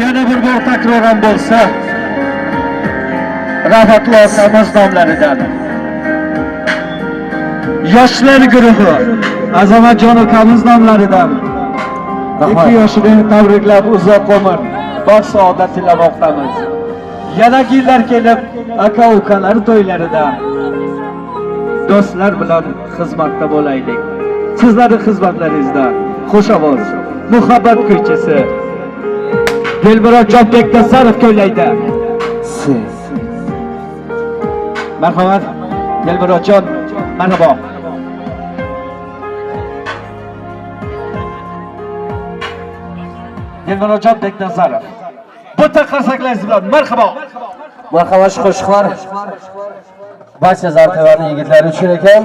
Yana bir bor takroran bo'lsa, Rafatli akamiz nomlaridan yoshlar guruhi Azamatjon akamiz nomlaridan 2 yoshini tabriklab uzoq umr, baxt saodat tilamoqdamiz. Yana yillar kelib aka-ukalar to'ylarida do'stlar bilan xizmatda bo'laylik. Sizlarning xizmatlaringizda xushovoz, muhabbat kuychisi Dilmurod Beknazarov kuylaydi. Marhamat, Dilmurodjon, marhaba. Dilmurodjon Beknazarov. Bitta qarsaklarsiz bilan marhaba. Marhaba qo'shiqlar. Barcha zartevarli yigitlari uchun ekan.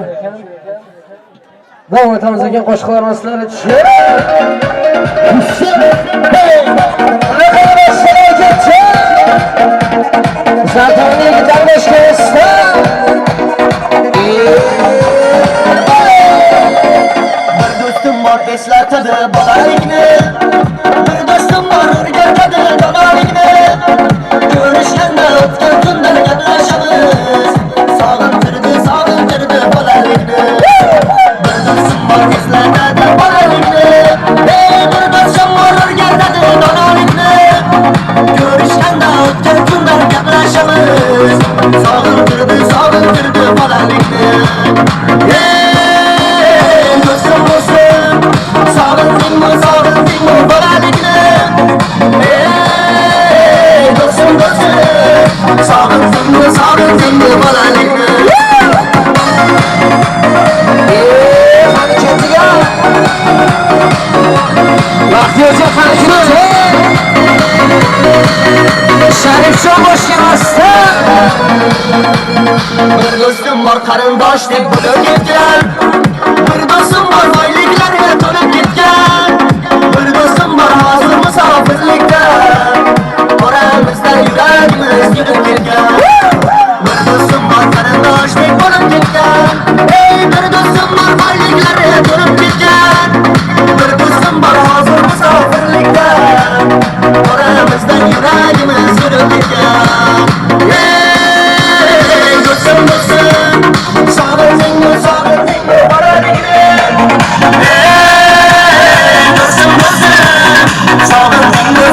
Davom etamiz ekan qo'shiqlarimiz sizlar uchun. Zartevarli yigitlarni ishlayapsiz. Bir do'stim bor eslatadi bolalikni. Bir do'stim bor o'rgatadi donolikni. Ko'rishganda o'tgan kunlar gaplashamiz. Sog'intirdi bolalikni. Bir do'stim bor eslatadi bolalikni. Bir do'stim bor o'rgatadi donolikni. Ko'rishganda o'tgan kunlar gaplashamiz. Sog'intirdi bolalikni. Do'stim sog'indingmi bolalikni? Do'stim sog'indingmi bolalikni? Vaqtiyozga qarashimiz Sharifjon boshqamasda bir do'stim bor qarindosh deb bo'lib ketgan. Bir do'stim bor boyliklarga to'lib ketgan. Bir do'stim bor hozir musofirlikda. Oramizda yuragimiz yurib ketgan. Bir do'stim bor qarindosh deb bo'lib ketgan. Bir do'stim bor boyliklarga to'lib ketgan. Bir do'stim bor hozir musofirlikda. Oramizda yuragimiz yurib ketgan. Do'stim sog'indingmi bolalikni? Do'stim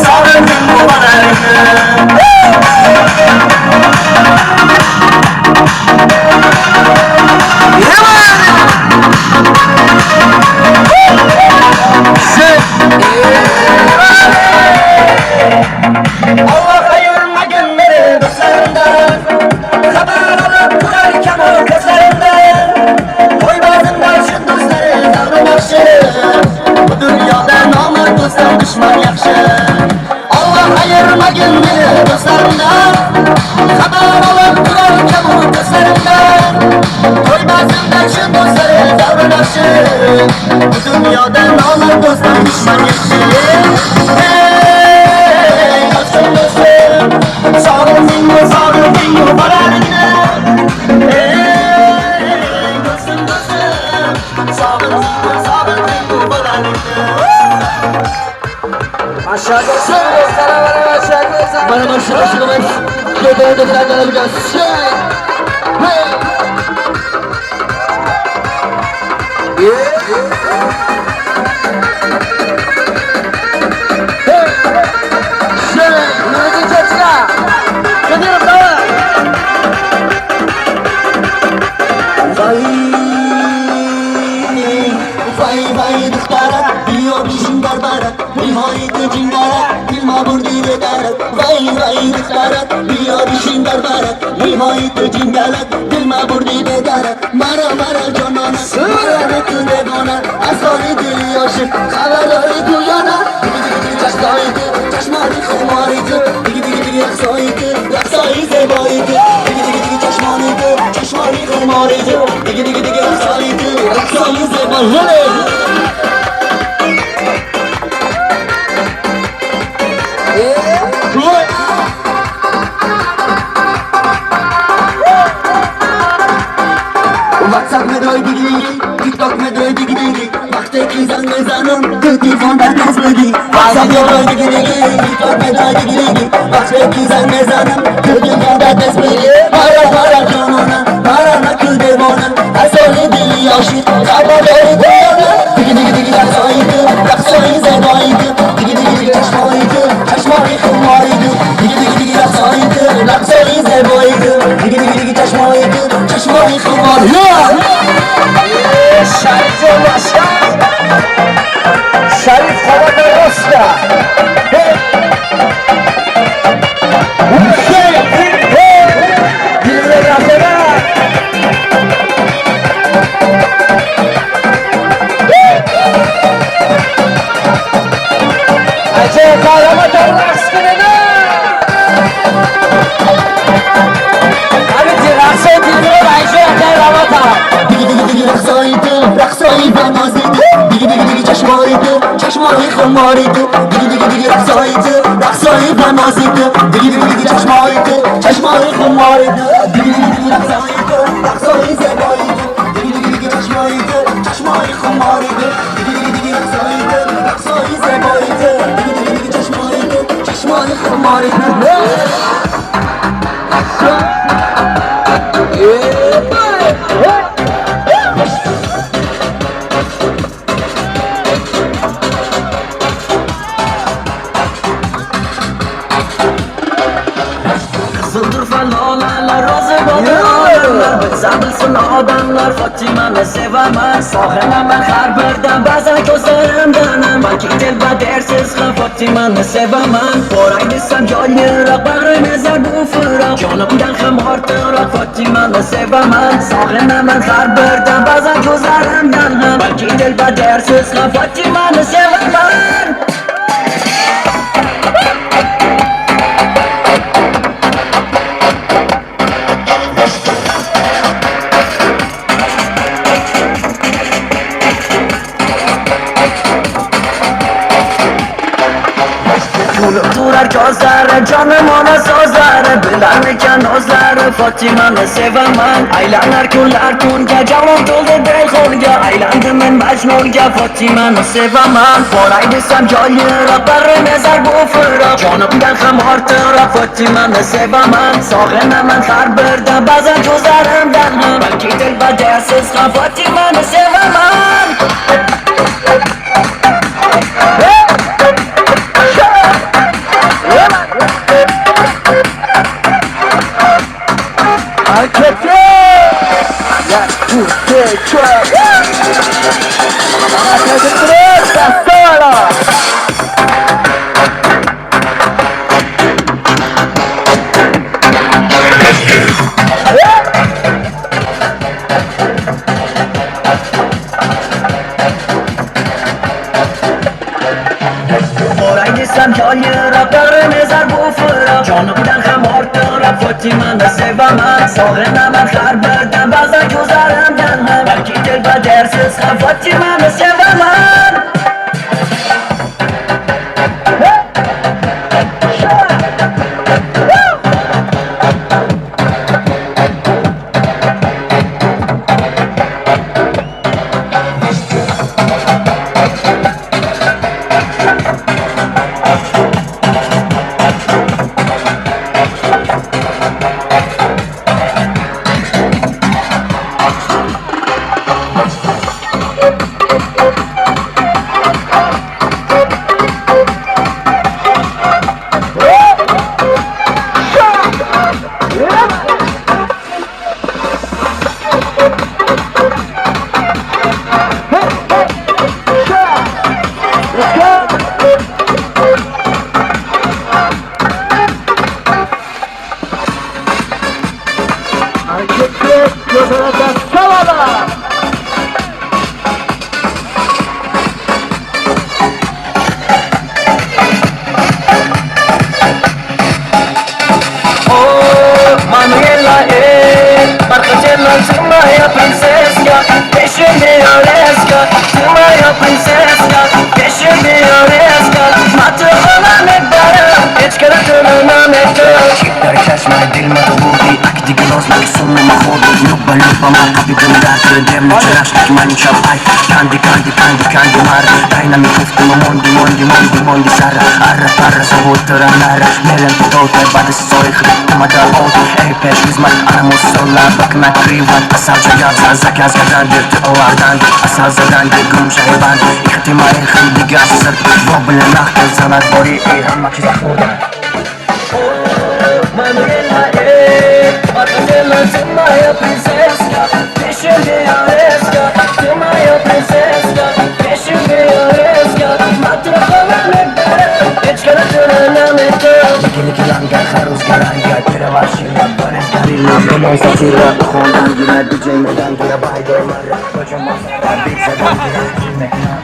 sog'indingmi bolalikni? Allah ayırmagin meni do'stlarimdan, xabar olib turarkan o ko'zlarimdan. To'ybozimdan shu do'stlari davrim yaxshi, bu dunyoda nomard do'stim dushman yaxshi. Allah ayırmagin meni do'stlarimdan, xabar olib turarkan o ko'zlarimdan. To'ybozimdan shu do'stlari davrim yaxshi, bu dunyoda nomard do'stim dushman yaxshi. Sog'indingmi bolalikni? Do'stim sog'indingmi bolalikni? Mashhurlar mana mana shu qo'shig'imiz ko'tarib keladigan Vay dixtarat, diyor işin barbarat, nihayeti cingarat, dilma burdi bedarat. Vay dixtarat, diyor işin barbarat, nihayeti cingarat, dilma burdi bedarat. Mara canana, mara rekune gona, asori dili yoshib, xabarlari tuyana. Chashmoydi, chashmoni xumoydi, digi yaxsoydi, yaxsoyi zeboydi. Digi chashmoniydi, chashmoni xumoydi, digi yaxsoydi, yaxsoyi zeboydi. WhatsApp में रोई दिगी, TikTok में रोई दिगी, baştaki zangızanın telefonda tezmedi Sabyola digi digi Torpeda digi digi Baştaki zangızanın telefonda tezmedi Para canına Para nakıl devona Asoli dili yaşı Kabaları koyana Digi digi digi laksaydı Laksayı zebaydı Digi digi digi taşmaydı Taşmayı kılmaydı Digi digi digi laksaydı Laksayı zebaydı Digi digi digi taşmaydı Taşmayı kılmaydı Şerif başkan Şerif Havada Rosta Bilmem yapana Acı kahraman tarlaksınına Abi dirase dinliyor Ayşe kahraman tarlaksınına Digi digi digi laksaydı Laksayı vermezdi Digi digi digi çeşmaydı Çeşmayı kılmaydı Digi digi digi laksaydı Laksayı vermezdi Digi digi digi çeşmaydı Çeşmayı kılmaydı Digi digi digi laksaydı Laksayı zebaydı Digi digi digi çeşmaydı Çeşmayı kılmaydı Digi digi digi laksaydı Laksayı zebaydı Digi digi digi çeşmaydı Çeşmayı kılmaydı Kızıldır falolarlar, razı bağlarlar Zabılsın adamlar, Fatimanı sevaman Sahinaman her birden, bazen gözlerimden Belki dilba dersiz, Fatimanı sevaman Boraydısam yollirak, bağrım ezer bu fırak Canımdan hem artırak, Fatimanı sevaman Sahinaman her birden, bazen gözlerimden Belki dilba dersiz, Fatimanı sevaman Durar gözleri canım ona sözleri Bilerken özleri Fatimanı sevaman Aylanlar kullar kunga Canım doldu delkonga Aylandım ben Mecnunga Fatimanı sevaman Boraydısam yollirak Barım ezer bu fırak Canımdan hem artırak Fatimanı sevaman Sağınaman her birden Bazen gözlerimden Belki dilba dersiz Fatimanı sevaman Boraydısam yollirak Barım ezer bu fırak Canımdan hem artırak Fatimanı sevaman Sağınaman her birden Bazen gözlerimden Belki dilba dersiz Fatimanı sevaman Moja princeska, pieśnioreska, ty moja princeska, pieśnioreska. Matı ona bara, eczkaratını namekta. Şiddar kaçma dil mahvudi, akdi gılozlar sunma mahvudi. Lubba lubba Pama kapi bunda Dem no charash Mani chapai Kandi mar Dynamic uftumu mondi sara Arra savuturanlara Neren tutote badis soih Tamada ot Ey peş bizman Aramus sola Bakma krivat Asavca yavza Zakaz gadandir Oardandir Asavzadandir Gum şahiban İhtima ilhim digas sırt Bobbele nahtır Zanat bori Hamma kiza kurdan Manila, Manila, to my princesa, deixa me aresca, to my princesa, deixa me aresca, matra como me it's gonna turn on me girl. Kili langa harus garanga, tera vashila, pares garila, como esa tira, Honda yine DJ medan tera baydo mara, kocaman bir sedan tera, mekna,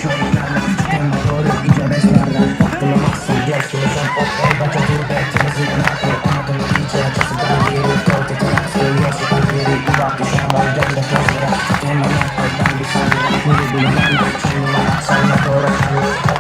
şu ikna, tempo doğru iyice beslerle, aklına maksın, geçtiğinizden okey, baca turbe, temizlik nakli, anadolu iyice, açısı gandiri, tote terası, yeşil gandiri, ivak düşemol, dönde tozlara, temel nakli, ben bir saniye, nuri bilemem, şimdi aksanla doğru kanı,